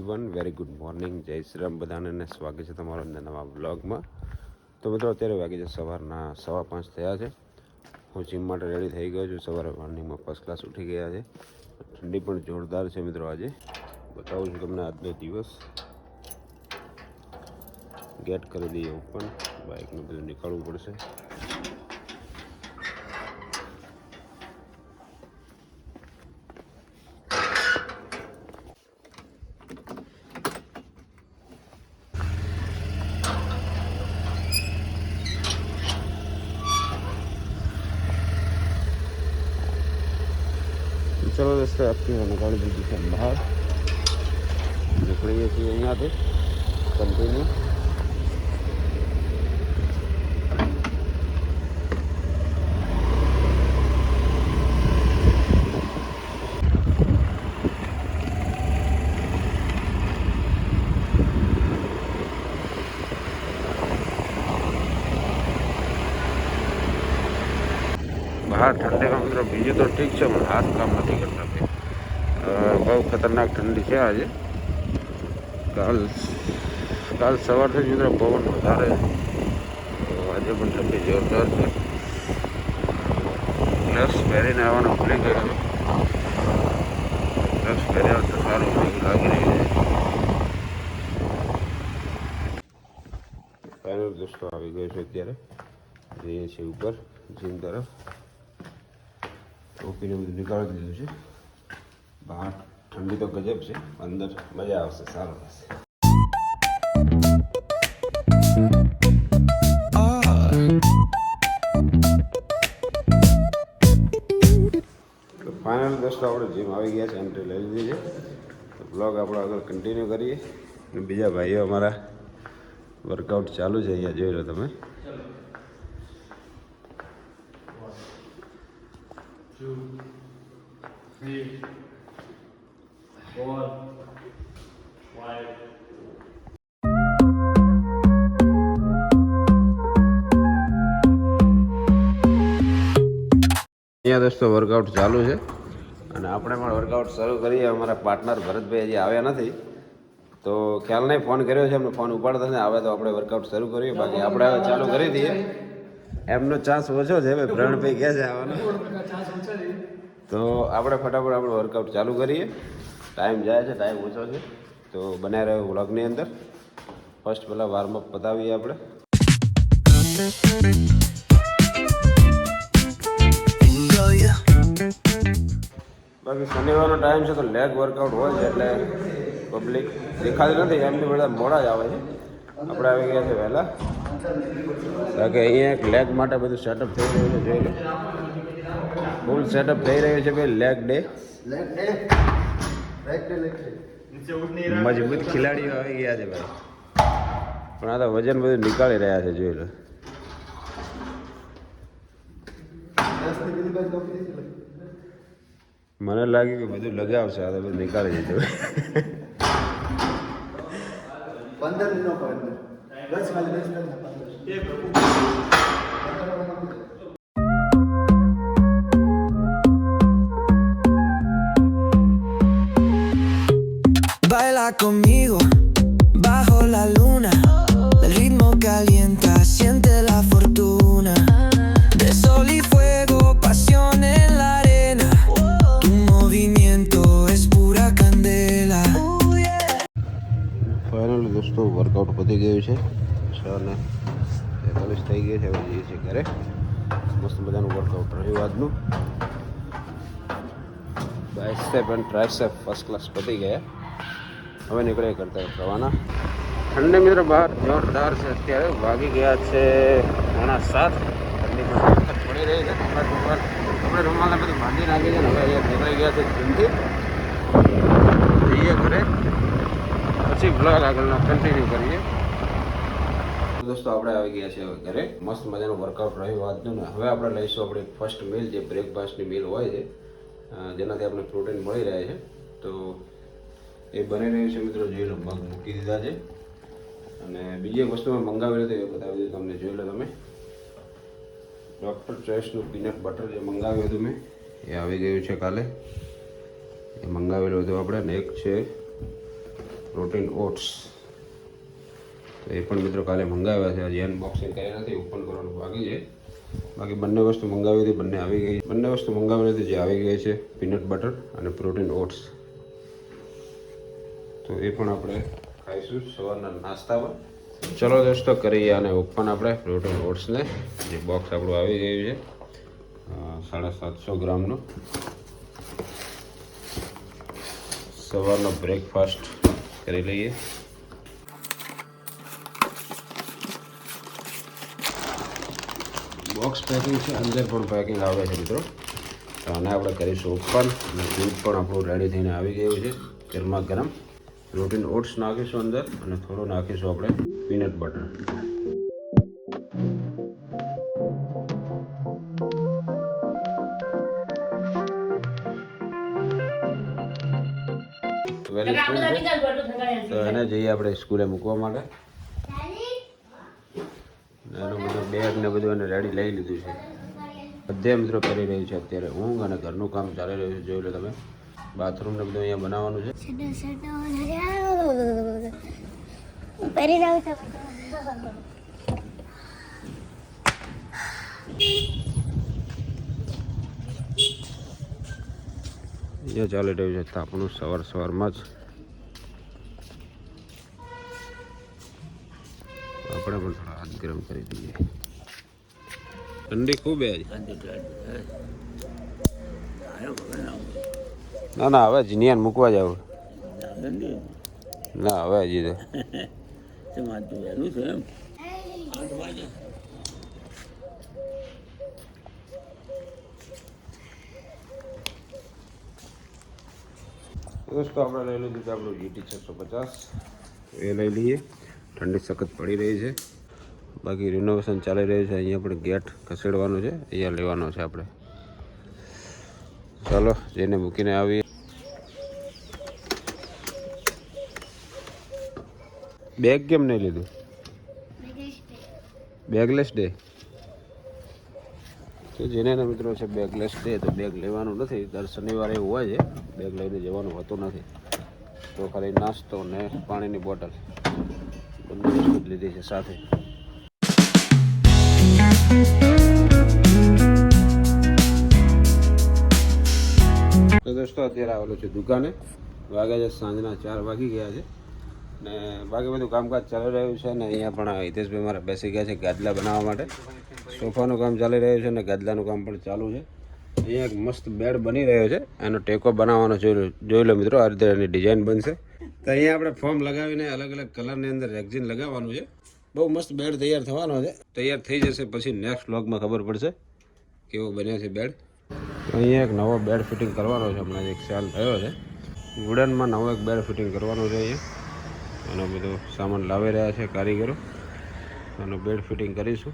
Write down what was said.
Everyone very good morning, જય શ્રી રામ બધાને, અને સ્વાગત છે તમારો નવા બ્લોગમાં. તો મિત્રો અત્યારે વાગી છે સવારના 5:15 થયા છે. હું જીમ માટે રેડી થઈ ગયો છું. સવારે મોર્નિંગમાં ફર્સ્ટ ક્લાસ ઉઠી ગયા છે. ઠંડી પણ જોરદાર છે મિત્રો. આજે બતાવું છું તમને આજનો દિવસ. ગેટ કરી દઈએ ઓપન, બાઇકનું બધું નીકાળવું પડશે. चलो दोस्तों, आपकी निकाली दीजिए से बाहर निकलिए છીએ અહીંયાથી કન્ટિન્યુ. બહાર ઠંડીમાં મિત્રો બીજું તો ઠીક છે, પણ હાથ કામ નથી કરતા. બહુ ખતરનાક ઠંડી છે આજે. કાલ સવારથી જ મિત્રો પવન વધારે છે, તો આજે પણ ઠંડી જોરદાર છે. ગ્લવ્સ પહેરીને આવવાનું ભૂલી ગયો છું. ગ્લવ્સ પહેર્યા તો સારું લાગી રહ્યું છે. ફાઇનલ દોસ્તો આવી ગયો છે. અત્યારે જઈએ છીએ ઉપર જીમ તરફ. ટોપીને બધું નીકાળી દીધું છે. બહાર ઠંડી તો ગજબ છે, અંદર મજા આવશે, સારું રહેશે. તો ફાઇનલ દોસ્તો આપણે જીમ આવી ગયા છે, એન્ટ્રી લઈ લીધી છે. તો બ્લોગ આપણો આગળ કન્ટિન્યુ કરીએ. બીજા ભાઈઓ અમારા વર્કઆઉટ ચાલુ છે, અહીંયા જોઈ લો તમે. અહીંયા દોસ્તો વર્કઆઉટ ચાલુ છે, અને આપણે પણ વર્કઆઉટ શરૂ કરીએ. અમારા પાર્ટનર ભરતભાઈ હજી આવ્યા નથી, તો ખ્યાલ નહીં, ફોન કર્યો છે એમને, ફોન ઉપાડતા ને આવે તો આપણે વર્કઆઉટ શરૂ કરીએ. બાકી આપણે હવે ચાલુ કરી દઈએ. એમનો ચાન્સ ઓછો છે, ભાઈ પ્રણભાઈ કહે છે આવવાનો, તો આપણે ફટાફટ આપણું વર્કઆઉટ ચાલુ કરીએ. ટાઈમ જાય છે, ટાઈમ ઓછો છે, તો બનાવી રહ્યો વ્લોગની અંદર. ફર્સ્ટ પહેલાં વોર્મઅપ પતાવીએ આપણે. બાકી શનિવારનો ટાઈમ છે, તો લેગ વર્કઆઉટ હોય છે, એટલે પબ્લિક દેખાતી નથી. એમની બધા મોડા જ આવે છે. આપણે આવી ગયા છે વહેલા. બાકી અહીંયા એક લેગ માટે બધું સેટઅપ થઈ રહ્યું છે, જોઈ લો. ફૂલ સેટઅપ થઈ રહ્યું છે ભાઈ. લેગ ડે મજબૂત ખેલાડીઓ આવી ગયા છે ભાઈ, પણ આ તો વજન બધું નીકાળી રહ્યા છે, જોઈ લો. મને લાગ્યું કે બધું લગાવશે, આ તો બધું નીકાળી દીધું. 15. Baila conmigo bajo la luna, el ritmo calienta, siente la fortuna de sol y fuego, pasión en la arena, tu movimiento es pura candela. Final દોસ્તો વર્કઆઉટ પતી ગયું છે. 6:43 થઈ ગઈ છે. હવે જઈએ છીએ ઘરે. મસ્ત મજાનું વર્કઆઉટ રહ્યું આજનું. Bicep and tricep first class પતી ગયા. હવે નીકળે કરતા રવાના. ઠંડી મિત્રો બહાર જોરદાર છે. અત્યારે વાગી ગયા છે 7:15. ઠંડીમાં પડી રહી છે. આપણે રૂમાલને બધું બાંધી નાખી છે ને હવે અહીંયા નીકળી ગયા છે જીમથી. જઈએ ઘરે, પછી બ્લોગ આગળનો કન્ટિન્યુ કરીએ. દોસ્તો આપણે આવી ગયા છે હવે ઘરે. મસ્ત મજાનું વર્કઆઉટ રહ્યું આજનું ને હવે આપણે લઈશું આપણે ફર્સ્ટ મીલ, જે બ્રેકફાસ્ટની મીલ હોય છે, જેનાથી આપણે પ્રોટીન મળી રહે છે. તો એ બની રહ્યું છે મિત્રો, જોઈ લો. મગ મૂકી દીધા છે, અને બીજી એક વસ્તુ મેં મંગાવેલું હતું એ બતાવી દીધું તમને, જોઈ લો તમે. ડૉક્ટર ચોઇસનું પીનટ બટર જે મંગાવ્યું હતું મેં, એ આવી ગયું છે કાલે. એ મંગાવેલું હતું આપણે. ને એક છે પ્રોટીન ઓટ્સ. તો એ પણ મિત્રો કાલે મંગાવ્યા છે, હજી અનબોક્સિંગ કર્યા નથી, ઓપન કરવાનું બાકી છે. બાકી બંને વસ્તુ મંગાવી હતી, બંને આવી ગઈ. બંને વસ્તુ મંગાવી હતી જે આવી ગઈ છે પીનટ બટર અને પ્રોટીન ઓટ્સ. તો એ પણ આપણે ખાઈશું સવારના નાસ્તામાં. ચલો દોસ્તો કરીએ અને ઓપન આપણે પ્રોટીન ઓટ્સને. જે બોક્સ આપણું આવી ગયું છે 750 ગ્રામનું. સવારનો બ્રેકફાસ્ટ કરી લઈએ. બોક્સ પેકિંગ છે, અંદર પણ પેકિંગ આવે છે મિત્રો. તો આને આપણે કરીશું ઓપન. અને દૂધ પણ આપણું રેડી થઈને આવી ગયું છે ગરમા ગરમ. પ્રોટીન ઓટ્સ નાખીશું અંદર અને થોડું નાખીશું આપણે પીનટ બટર. તો એને જઈએ આપણે સ્કૂલે મૂકવા માટે. એનું બધું બેગ ને બધું એને રેડી લઈ લીધું છે. બધે મિત્રો કરી રહ્યું છે અત્યારે ઊંઘ અને ઘરનું કામ ચાલી રહ્યું છે. જોઈ લો તમે, બાથરૂમ ને બધું અહીંયા બનાવવાનું છે. અહીંયા ચાલી રહ્યું છે તાપણું સવારમાં જ. આપણે પણ થોડા હાથ ગરમ કરી દઈએ. ઠંડી ખૂબ આજ. ના ના હવે જીનિયાન મૂકવા જાવ. ના હવે હજી તો દોસ્તો આપણે લઈ લીધું છે આપણું GT 650. એ લઈ લઈએ. ઠંડી સખત પડી રહી છે. બાકી રિનોવેશન ચાલી રહ્યું છે. અહીંયા પણ ગેટ ખસેડવાનું છે, અહીંયા લેવાનો છે આપણે. ચાલો જઈને મૂકીને આવીએ. બેગ કેમ નહીં લીધું? Bagless day. તો જેને મિત્રો છે બેગલેસ ડે, તો બેગ લેવાનું નથી. દર શનિવારે એવું હોય છે, બેગ લઈને જવાનું હોતું નથી. તો ખાલી નાસ્તો ને પાણીની બોટલ બંને વસ્તુ જ લીધી છે સાથે. તો દોસ્તો અત્યારે આવેલો છે દુકાને. વાગ્યા છે સાંજના 4 વાગી ગયા છે ને બાકી બધું કામકાજ ચાલી રહ્યું છે. ને અહીંયા પણ હિતેશભાઈ મારા બેસી ગયા છે ગાદલા બનાવવા માટે. સોફાનું કામ ચાલી રહ્યું છે ને ગાદલાનું કામ પણ ચાલુ છે. અહીંયા એક મસ્ત બેડ બની રહ્યો છે, એનો ટેકો બનાવવાનો જોઈ લો મિત્રો. આ રીતે એની ડિઝાઇન બનશે. તો અહીંયા આપણે ફોર્મ લગાવીને અલગ અલગ કલરની અંદર રેક્ઝિન લગાવવાનું છે. બહુ મસ્ત બેડ તૈયાર થવાનો છે. તૈયાર થઈ જશે પછી નેક્સ્ટ વ્લોગમાં ખબર પડશે કેવો બન્યો છે બેડ. અહીંયા એક નવો બેડ ફિટિંગ કરવાનો છે. હમણાં એક ખ્યાલ થયો છે. વુડનમાં નવો એક બેડ ફિટિંગ કરવાનો છે. અહીંયા એનો બધો સામાન લાવી રહ્યા છે કારીગરો. એનું બેડ ફિટિંગ કરીશું.